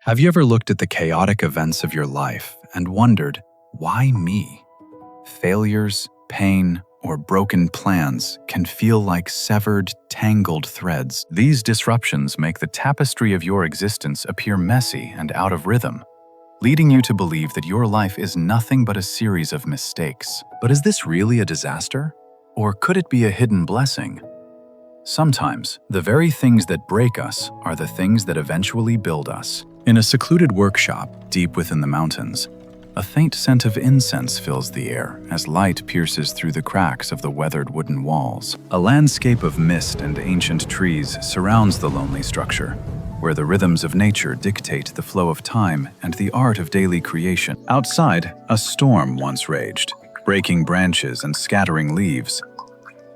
Have you ever looked at the chaotic events of your life and wondered, why me? Failures, pain, or broken plans can feel like severed, tangled threads. These disruptions make the tapestry of your existence appear messy and out of rhythm, leading you to believe that your life is nothing but a series of mistakes. But is this really a disaster? Or could it be a hidden blessing? Sometimes, the very things that break us are the things that eventually build us. In a secluded workshop deep within the mountains, a faint scent of incense fills the air as light pierces through the cracks of the weathered wooden walls. A landscape of mist and ancient trees surrounds the lonely structure, where the rhythms of nature dictate the flow of time and the art of daily creation. Outside, a storm once raged, breaking branches and scattering leaves.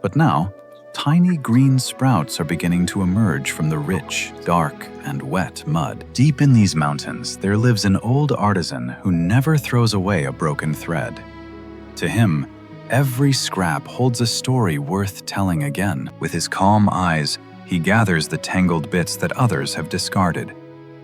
But now, tiny green sprouts are beginning to emerge from the rich, dark, and wet mud. Deep in these mountains, there lives an old artisan who never throws away a broken thread. To him, every scrap holds a story worth telling again. With his calm eyes, he gathers the tangled bits that others have discarded,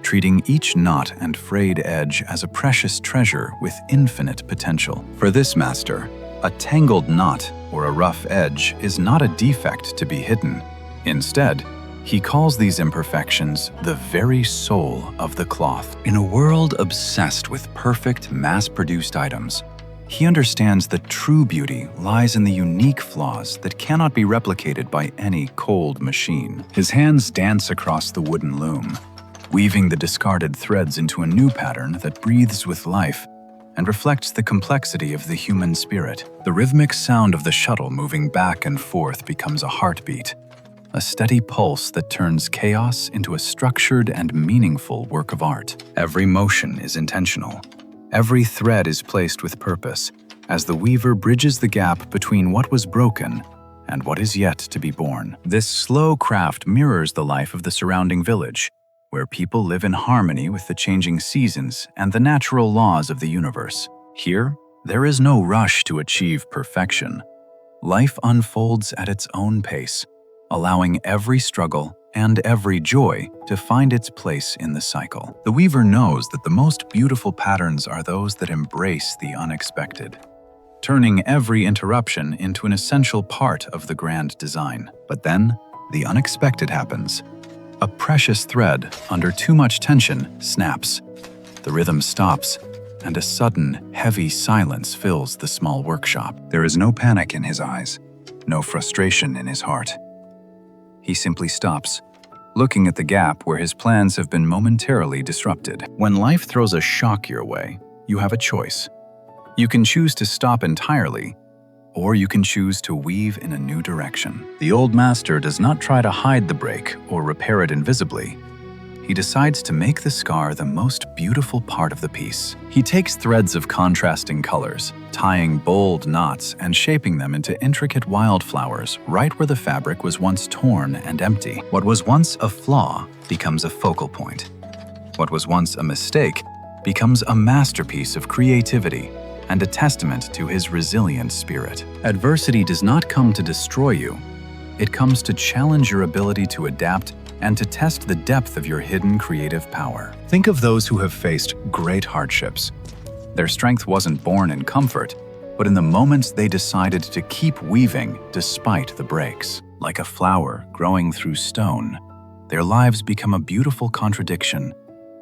treating each knot and frayed edge as a precious treasure with infinite potential. For this master, a tangled knot or a rough edge is not a defect to be hidden. Instead, he calls these imperfections the very soul of the cloth. In a world obsessed with perfect, mass-produced items, he understands that true beauty lies in the unique flaws that cannot be replicated by any cold machine. His hands dance across the wooden loom, weaving the discarded threads into a new pattern that breathes with life and reflects the complexity of the human spirit. The rhythmic sound of the shuttle moving back and forth becomes a heartbeat, a steady pulse that turns chaos into a structured and meaningful work of art. Every motion is intentional. Every thread is placed with purpose, as the weaver bridges the gap between what was broken and what is yet to be born. This slow craft mirrors the life of the surrounding village, where people live in harmony with the changing seasons and the natural laws of the universe. Here, there is no rush to achieve perfection. Life unfolds at its own pace, allowing every struggle and every joy to find its place in the cycle. The weaver knows that the most beautiful patterns are those that embrace the unexpected, turning every interruption into an essential part of the grand design. But then, the unexpected happens. A precious thread, under too much tension, snaps. The rhythm stops, and a sudden, heavy silence fills the small workshop. There is no panic in his eyes, no frustration in his heart. He simply stops, looking at the gap where his plans have been momentarily disrupted. When life throws a shock your way, you have a choice. You can choose to stop entirely, or you can choose to weave in a new direction. The old master does not try to hide the break or repair it invisibly. He decides to make the scar the most beautiful part of the piece. He takes threads of contrasting colors, tying bold knots and shaping them into intricate wildflowers right where the fabric was once torn and empty. What was once a flaw becomes a focal point. What was once a mistake becomes a masterpiece of creativity and a testament to his resilient spirit. Adversity does not come to destroy you. It comes to challenge your ability to adapt and to test the depth of your hidden creative power. Think of those who have faced great hardships. Their strength wasn't born in comfort, but in the moments they decided to keep weaving despite the breaks. Like a flower growing through stone, their lives become a beautiful contradiction,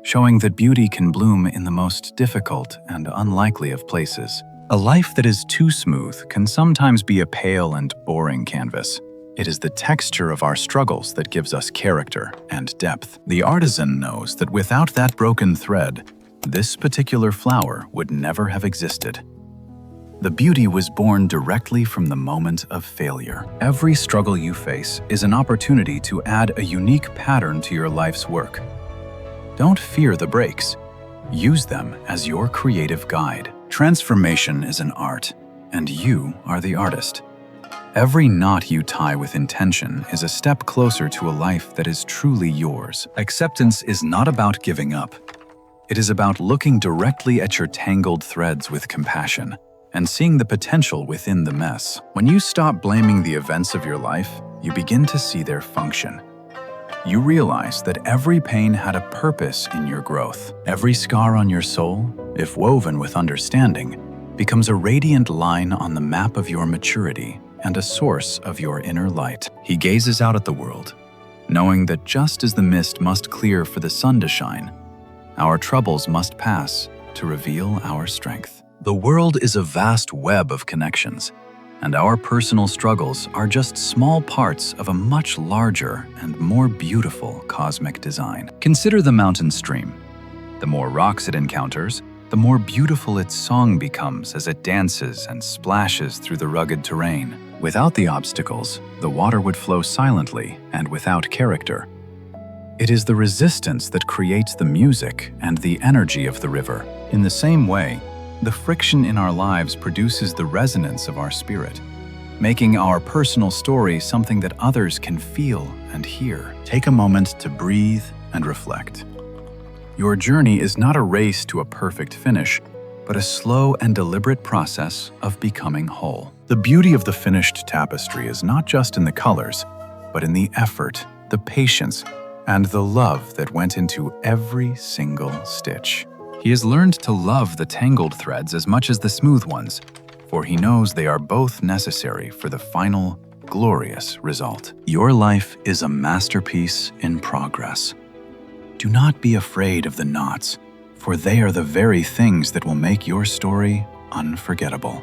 showing that beauty can bloom in the most difficult and unlikely of places. A life that is too smooth can sometimes be a pale and boring canvas. It is the texture of our struggles that gives us character and depth. The artisan knows that without that broken thread, this particular flower would never have existed. The beauty was born directly from the moment of failure. Every struggle you face is an opportunity to add a unique pattern to your life's work. Don't fear the breaks. Use them as your creative guide. Transformation is an art, and you are the artist. Every knot you tie with intention is a step closer to a life that is truly yours. Acceptance is not about giving up. It is about looking directly at your tangled threads with compassion and seeing the potential within the mess. When you stop blaming the events of your life, you begin to see their function. you realize that every pain had a purpose in your growth. Every scar on your soul, if woven with understanding, becomes a radiant line on the map of your maturity and a source of your inner light. He gazes out at the world, knowing that just as the mist must clear for the sun to shine, our troubles must pass to reveal our strength. The world is a vast web of connections, and our personal struggles are just small parts of a much larger and more beautiful cosmic design. Consider the mountain stream. The more rocks it encounters, the more beautiful its song becomes as it dances and splashes through the rugged terrain. Without the obstacles, the water would flow silently and without character. It is the resistance that creates the music and the energy of the river. In the same way, the friction in our lives produces the resonance of our spirit, making our personal story something that others can feel and hear. Take a moment to breathe and reflect. Your journey is not a race to a perfect finish, but a slow and deliberate process of becoming whole. The beauty of the finished tapestry is not just in the colors, but in the effort, the patience, and the love that went into every single stitch. He has learned to love the tangled threads as much as the smooth ones, for he knows they are both necessary for the final, glorious result. Your life is a masterpiece in progress. Do not be afraid of the knots, for they are the very things that will make your story unforgettable.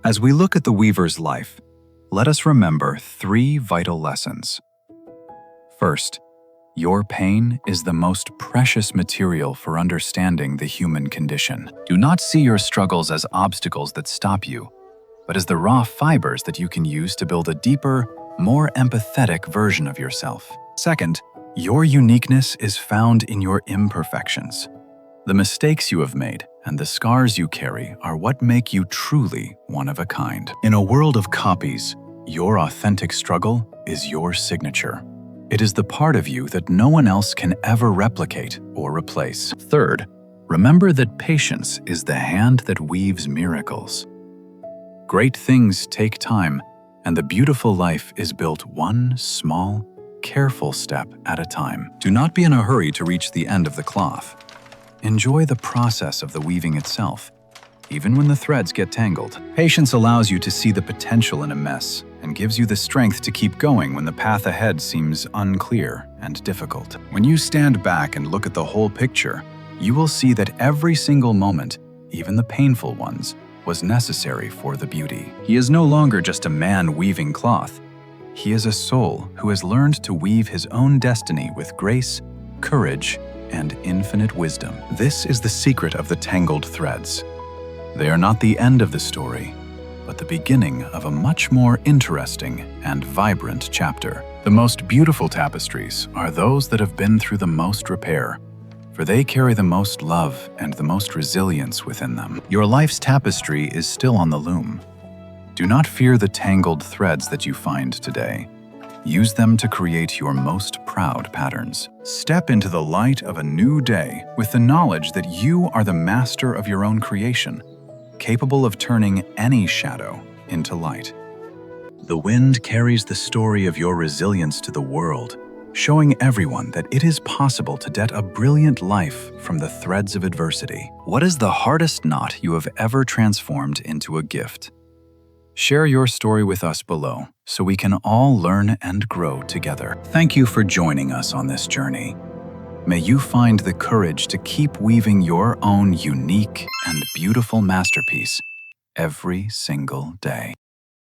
As we look at the weaver's life, let us remember 3 vital lessons. First, your pain is the most precious material for understanding the human condition. Do not see your struggles as obstacles that stop you, but as the raw fibers that you can use to build a deeper, more empathetic version of yourself. Second, your uniqueness is found in your imperfections. The mistakes you have made and the scars you carry are what make you truly one of a kind. In a world of copies, your authentic struggle is your signature. It is the part of you that no one else can ever replicate or replace. Third, remember that patience is the hand that weaves miracles. Great things take time, and the beautiful life is built one small, careful step at a time. Do not be in a hurry to reach the end of the cloth. Enjoy the process of the weaving itself, even when the threads get tangled. Patience allows you to see the potential in a mess and gives you the strength to keep going when the path ahead seems unclear and difficult. When you stand back and look at the whole picture, you will see that every single moment, even the painful ones, was necessary for the beauty. He is no longer just a man weaving cloth. He is a soul who has learned to weave his own destiny with grace, courage, and infinite wisdom. This is the secret of the tangled threads. They are not the end of the story, but the beginning of a much more interesting and vibrant chapter. The most beautiful tapestries are those that have been through the most repair, for they carry the most love and the most resilience within them. Your life's tapestry is still on the loom. Do not fear the tangled threads that you find today. Use them to create your most proud patterns. Step into the light of a new day with the knowledge that you are the master of your own creation, capable of turning any shadow into light. The wind carries the story of your resilience to the world, showing everyone that it is possible to get a brilliant life from the threads of adversity. What is the hardest knot you have ever transformed into a gift? Share your story with us below so we can all learn and grow together. Thank you for joining us on this journey. May you find the courage to keep weaving your own unique and beautiful masterpiece every single day.